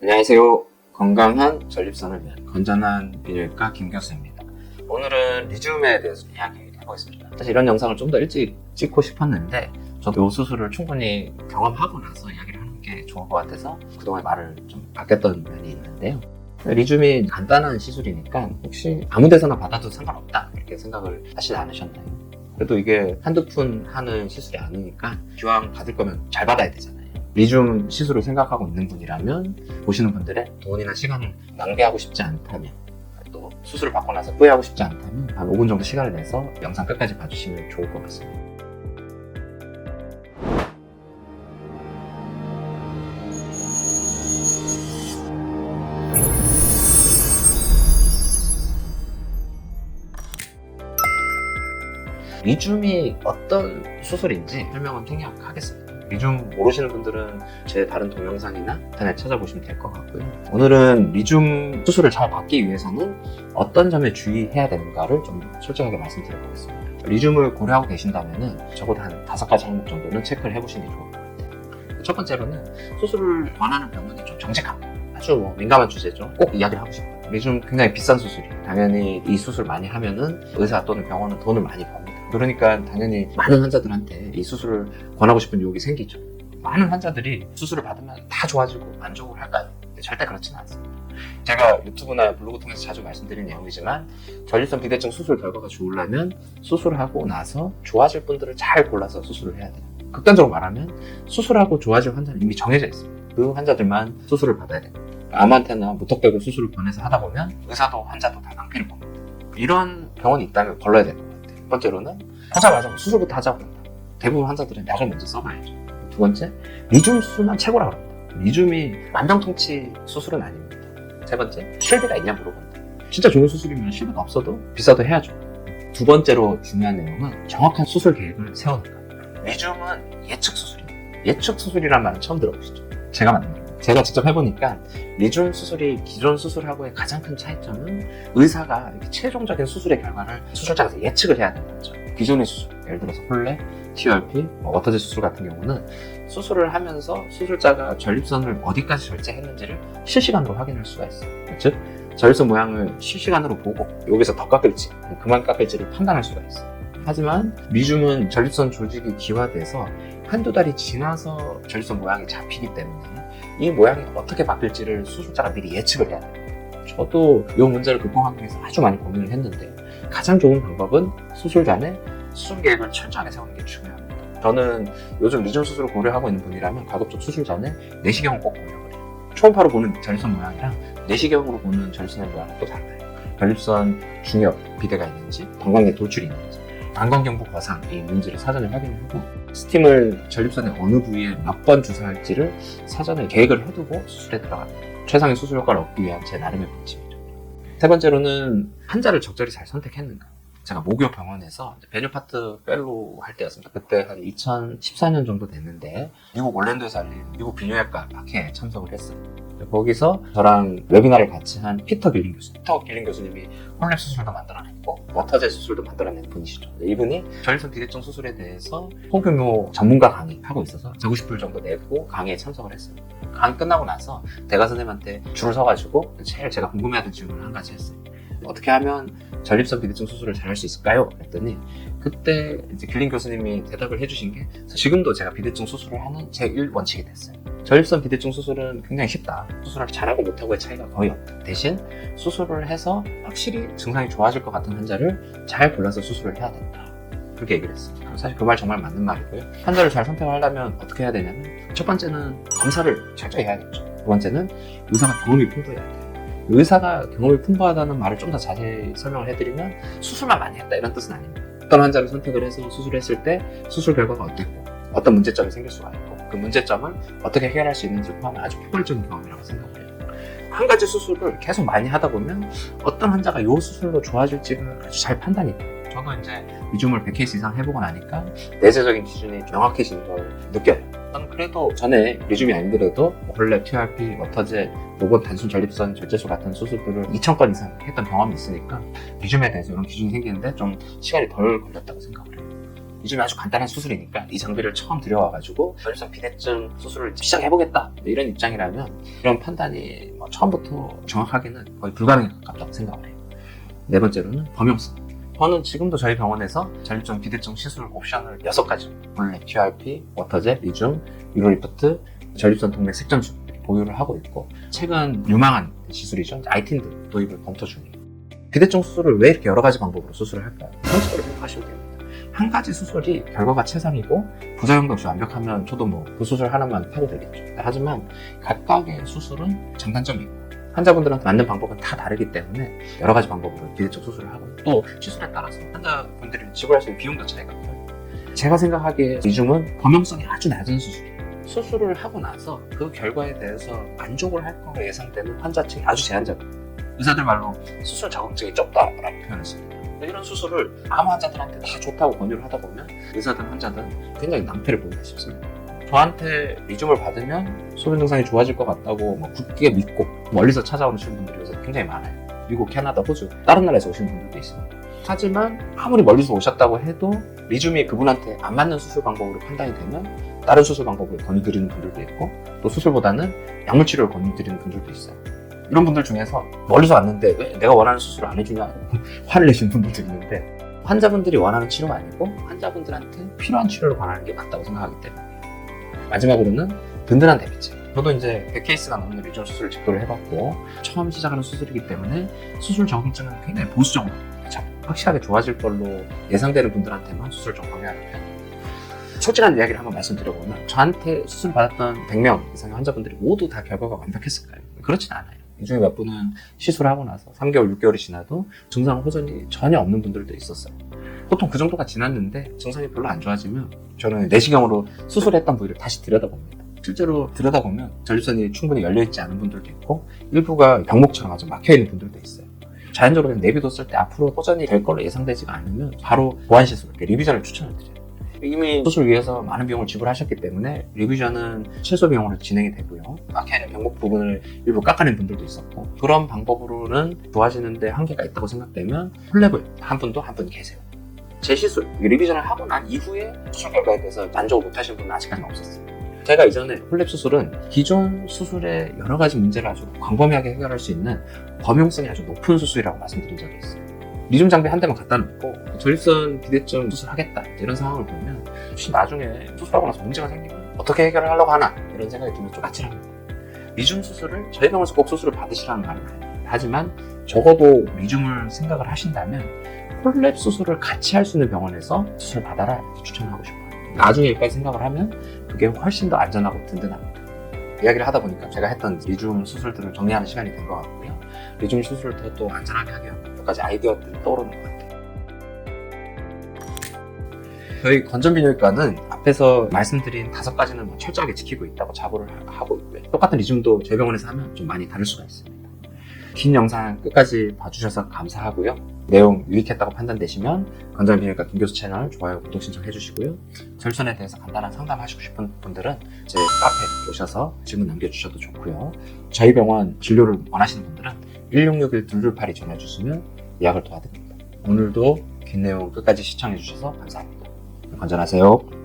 안녕하세요. 건강한 전립선을 위한 건전한 비뇨기과 김 교수입니다. 오늘은 리튬에 대해서 이야기해보겠습니다. 사실 이런 영상을 좀 더 일찍 찍고 싶었는데 저도 이 수술을 충분히 경험하고 나서 이야기를 하는 게 좋을 것 같아서 그동안 말을 좀 바뀌었던 면이 있는데요. 리튬이 간단한 시술이니까 혹시 아무 데서나 받아도 상관없다 이렇게 생각을 하시지 않으셨나요? 그래도 이게 한두 푼 하는 시술이 아니니까 기왕 받을 거면 잘 받아야 되잖아요. 리튬 시술을 생각하고 있는 분이라면 보시는 분들의 돈이나 시간을 낭비하고 싶지 않다면 또 수술을 받고 나서 후회하고 싶지 않다면 한 5분 정도 시간을 내서 영상 끝까지 봐주시면 좋을 것 같습니다. 리튬이 어떤 수술인지 설명은 생략하겠습니다. 리튬 모르시는 분들은 제 다른 동영상이나 인터넷 찾아보시면 될 것 같고요. 오늘은 리튬 수술을 잘 받기 위해서는 어떤 점에 주의해야 되는가를 좀 솔직하게 말씀드려보겠습니다. 리튬을 고려하고 계신다면 적어도 한 5가지 항목 정도는 체크를 해보시는 게 좋을 것 같아요. 첫 번째로는 수술을 권하는 병원이 좀 정직합니다. 아주 민감한 주제죠. 꼭 이야기를 하고 싶어요. 리튬 굉장히 비싼 수술이에요. 당연히 이 수술 많이 하면은 의사 또는 병원은 돈을 많이 법니다. 그러니까 당연히 많은 환자들한테 이 수술을 권하고 싶은 유혹이 생기죠. 많은 환자들이 수술을 받으면 다 좋아지고 만족을 할까요? 절대 그렇지는 않습니다. 제가 유튜브나 블로그 통해서 자주 말씀드린 내용이지만 전립선 비대증 수술 결과가 좋으려면 수술을 하고 나서 좋아질 분들을 잘 골라서 수술을 해야 돼요. 극단적으로 말하면 수술하고 좋아질 환자는 이미 정해져 있습니다. 그 환자들만 수술을 받아야 됩니다. 아무한테나 무턱대고 수술을 권해서 하다 보면 의사도 환자도 다 낭비를 봅니다. 이런 병원이 있다면 걸러야 됩니다. 첫 번째로는 하자마자 수술부터 하자고 합니다. 대부분 환자들은 약을 먼저 써봐야죠. 두 번째, 리튬 수술만 최고라고 합니다. 리튬이 만병통치 수술은 아닙니다. 세 번째, 실비가 있냐 물어봅니다. 진짜 좋은 수술이면 실비가 없어도 비싸도 해야죠. 두 번째로 중요한 내용은 정확한 수술 계획을 세우는 거예요. 리튬은 예측 수술입니다. 예측 수술이란 말은 처음 들어보시죠? 제가 만든 거예요. 제가 직접 해보니까 리튬 수술이 기존 수술하고의 가장 큰 차이점은 의사가 이렇게 최종적인 수술의 결과를 수술장에서 예측을 해야 된다는 거죠. 기존의 수술, 예를 들어서 홀레, TURP, 워터제 수술 같은 경우는 수술을 하면서 수술자가 전립선을 어디까지 절제했는지를 실시간으로 확인할 수가 있어요. 즉, 전립선 모양을 실시간으로 보고 여기서 더 깎을지, 그만 깎을지를 판단할 수가 있어요. 하지만 리튬은 전립선 조직이 기화돼서 한두 달이 지나서 전립선 모양이 잡히기 때문에 이 모양이 어떻게 바뀔지를 수술자가 미리 예측을 해야 돼요. 저도 이 문제를 극복하기 위해서 아주 많이 고민을 했는데 가장 좋은 방법은 수술 전에 수술 계획을 철저하게 세우는 게 중요합니다. 저는 요즘 리튬 수술을 고려하고 있는 분이라면 가급적 수술 전에 내시경을 꼭 고려를 해요. 초음파로 보는 전립선 모양이랑 내시경으로 보는 전립선의 모양은 또 달라요. 전립선 중엽, 비대가 있는지, 방광에 돌출이 있는지, 방광경부 거상이 있는지를 사전에 확인하고 스팀을 전립선의 어느 부위에 몇 번 주사할지를 사전에 계획을 해두고 수술에 들어갑니다. 최상의 수술 효과를 얻기 위한 제 나름의 방침이죠. 세 번째로는 환자를 적절히 잘 선택했는가. 제가 모교 병원에서 베뉴파트 펠로우 할 때였습니다. 그때 한 2014년 정도 됐는데 미국 올랜도에서 열린 미국 비뇨기과 학회에 참석을 했어요. 거기서 저랑 웨비나를 같이 한 피터 길링 교수님. 피터 길링 교수님이 홀랩 수술도 만들어냈고 워터제 수술도 만들어낸 분이시죠. 이분이 전립선 비대증 수술에 대해서 소규모 전문가 강의하고 있어서 150불 정도 내고 강의에 참석을 했어요. 강의 끝나고 나서 대가 선생님한테 줄을 서가지고 제일 제가 궁금해하던 질문을 한 가지 했어요. 어떻게 하면 전립선 비대증 수술을 잘 할 수 있을까요? 그랬더니 그때 이제 길링 교수님이 대답을 해주신 게 지금도 제가 비대증 수술을 하는 제 1원칙이 됐어요. 전립선 비대증 수술은 굉장히 쉽다. 수술을 잘하고 못하고의 차이가 거의 없다. 대신 수술을 해서 확실히 증상이 좋아질 것 같은 환자를 잘 골라서 수술을 해야 된다. 그렇게 얘기를 했어요. 사실 그 말 정말 맞는 말이고요. 환자를 잘 선택하려면 어떻게 해야 되냐면 첫 번째는 검사를 철저히 해야겠죠. 두 번째는 의사가 경험이 풍부해야 돼요. 의사가 경험이 풍부하다는 말을 좀 더 자세히 설명을 해드리면 수술만 많이 했다 이런 뜻은 아닙니다. 어떤 환자를 선택을 해서 수술을 했을 때 수술 결과가 어땠고 어떤 문제점이 생길 수가 있고 그 문제점을 어떻게 해결할 수 있는지 포함한 아주 포괄적인 경험이라고 생각을 해요. 한 가지 수술을 계속 많이 하다 보면 어떤 환자가 이 수술로 좋아질지가 아주 잘 판단이 돼요. 저도 이제 리튬을 100케이스 이상 해보고 나니까 내재적인 기준이 명확해지는 걸 느껴요. 저는 그래도 전에 리튬이 아니더라도 홀랩, TURP, 워터제, 로봇 단순 전립선 절제술 같은 수술들을 2000건 이상 했던 경험이 있으니까 리튬에 대해서 이런 기준이 생기는데 좀 시간이 덜 걸렸다고 생각을 해요. 리줌이 아주 간단한 수술이니까 이 장비를 처음 들여와가지고 전립선 비대증 수술을 시작해보겠다 이런 입장이라면 이런 판단이 처음부터 정확하게는 거의 불가능에 가깝다고 생각을 해요. 네 번째로는 범용성. 저는 지금도 저희 병원에서 전립선 비대증 시술 옵션을 6가지 원래 QRP, 워터젯, 리줌, 유로리프트, 전립선 동맥 색전술 보유를 하고 있고 최근 유망한 시술이죠. 아이틴드 도입을 검토 중이에요. 비대증 수술을 왜 이렇게 여러 가지 방법으로 수술을 할까요? 현실적으로 생각하시면 됩니다. 한 가지 수술이 결과가 최상이고 부작용도 없이 완벽하면 저도 그 수술 하나만 해도 되겠죠. 하지만 각각의 수술은 장단점이 있고 환자분들한테 맞는 방법은 다 다르기 때문에 여러 가지 방법으로 비대증 수술을 하고 또 시술에 따라서 환자분들이 지불할 수 있는 비용도 차이가 커요. 제가 생각하기에 리줌은 범용성이 아주 낮은 수술이에요. 수술을 하고 나서 그 결과에 대해서 만족을 할 거로 예상되는 환자층이 아주 제한적이에요. 의사들 말로 수술 자극증이 적다라고 표현했습니다. 이런 수술을 아무 환자들한테 다 좋다고 권유를 하다 보면 의사든 환자든 굉장히 낭패를 보기가 쉽습니다. 저한테 리줌을 받으면 소변 증상이 좋아질 것 같다고 굳게 믿고 멀리서 찾아오시는 분들이 요새 굉장히 많아요. 미국, 캐나다, 호주 다른 나라에서 오시는 분들도 있습니다. 하지만 아무리 멀리서 오셨다고 해도 리줌이 그분한테 안 맞는 수술 방법으로 판단이 되면 다른 수술 방법을 권유드리는 분들도 있고 또 수술보다는 약물 치료를 권유드리는 분들도 있어요. 이런 분들 중에서 멀리서 왔는데 왜 내가 원하는 수술을 안 해주냐 화를 내시는 분들도 있는데 환자분들이 원하는 치료가 아니고 환자분들한테 필요한 치료를 권하는 게 맞다고 생각하기 때문에 마지막으로는 든든한 대비책. 저도 이제 100케이스가 넘는 리줌 수술을 집도를 해봤고 처음 시작하는 수술이기 때문에 수술 적응증은 굉장히 보수적으로 확실하게 좋아질 걸로 예상되는 분들한테만 수술을 좀 권유하는 편이에요. 솔직한 이야기를 한번 말씀드려보면 저한테 수술 받았던 100명 이상의 환자분들이 모두 다 결과가 완벽했을까요? 그렇진 않아요. 이 중에 몇 분은 시술을 하고 나서 3개월, 6개월이 지나도 증상 호전이 전혀 없는 분들도 있었어요. 보통 그 정도가 지났는데 증상이 별로 안 좋아지면 저는 내시경으로 수술했던 부위를 다시 들여다봅니다. 실제로 들여다보면 전립선이 충분히 열려있지 않은 분들도 있고 일부가 병목처럼 아주 막혀있는 분들도 있어요. 자연적으로 그냥 내비뒀을 때 앞으로 호전이 될 걸로 예상되지가 않으면 바로 보완시술, 리비전을 추천을 드려요. 이미 수술 위해서 많은 비용을 지불하셨기 때문에 리비전은 최소 비용으로 진행이 되고요. 막혀있는 병목 부분을 일부 깎아낸 분들도 있었고 그런 방법으로는 좋아지는데 한계가 있다고 생각되면 콜랩을 한 분도 한 분 계세요. 제 시술, 리비전을 하고 난 이후에 수술 결과에 대해서 만족을 못하신 분은 아직까지는 없었어요. 제가 이전에 콜랩 수술은 기존 수술의 여러 가지 문제를 아주 광범위하게 해결할 수 있는 범용성이 아주 높은 수술이라고 말씀드린 적이 있어요. 리줌 장비 한 대만 갖다 놓고 전립선 비대증 수술하겠다 이런 상황을 보면 혹시 나중에 수술하고 나서 문제가 생기면 어떻게 해결을 하려고 하나 이런 생각이 들면 좀 아찔합니다. 리줌 수술을 저희 병원에서 꼭 수술을 받으시라는 말은 아니에요. 하지만 적어도 리줌을 생각을 하신다면 콜랩 수술을 같이 할 수 있는 병원에서 수술을 받아라 이렇게 추천하고 싶어요. 나중에 여기까지 생각을 하면 그게 훨씬 더 안전하고 든든합니다. 이야기를 하다 보니까 제가 했던 리줌 수술들을 정리하는 시간이 된 것 같고요. 리줌 수술을 더 안전하게 하기 위한 몇 가지 아이디어들이 떠오르는 것 같아요. 저희 건전비뇨기과는 앞에서 말씀드린 5가지는 철저하게 지키고 있다고 자부를 하고 있고요. 똑같은 리줌도 저희 병원에서 하면 좀 많이 다를 수가 있습니다. 긴 영상 끝까지 봐주셔서 감사하고요. 내용 유익했다고 판단되시면 건전비뇨기과 김교수 채널 좋아요, 구독 신청해 주시고요. 전립선에 대해서 간단한 상담하시고 싶은 분들은 제 카페 오셔서 질문 남겨주셔도 좋고요. 저희 병원 진료를 원하시는 분들은 1661-2282 전화 주시면 예약을 도와드립니다. 오늘도 긴 내용 끝까지 시청해 주셔서 감사합니다. 건전하세요.